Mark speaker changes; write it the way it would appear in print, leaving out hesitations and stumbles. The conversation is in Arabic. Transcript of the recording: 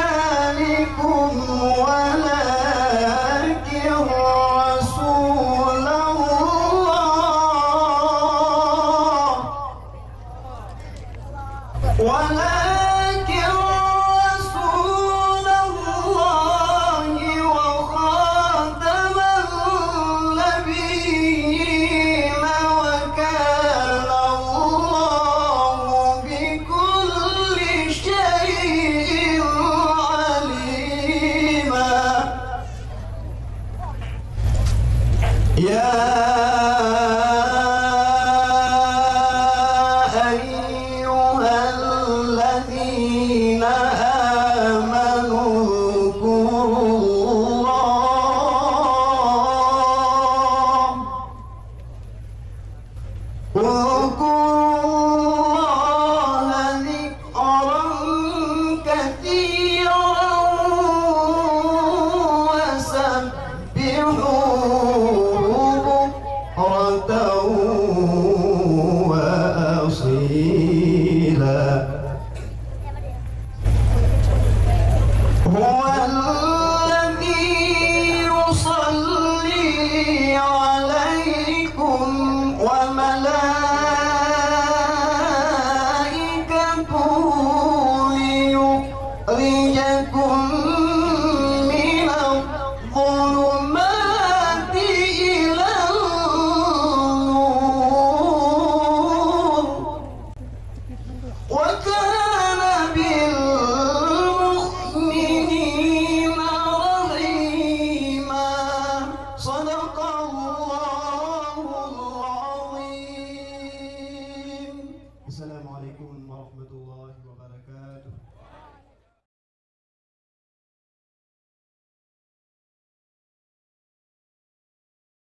Speaker 1: رجالكم ولكن رسول الله وخاتم النبيين وكان الله بكل شيء عليما. يا أيها الذين آمنوا اذكروا الله ذكرا كثيرا وسبحوه بكرة وأصيلا. هو الذي يصلي عليكم وملائكته ليخرجكم من الظلمات إلى النور وكان بالمؤمنين رحيما. صدق الله العظيم. السلام عليكم ورحمة الله وبركاته.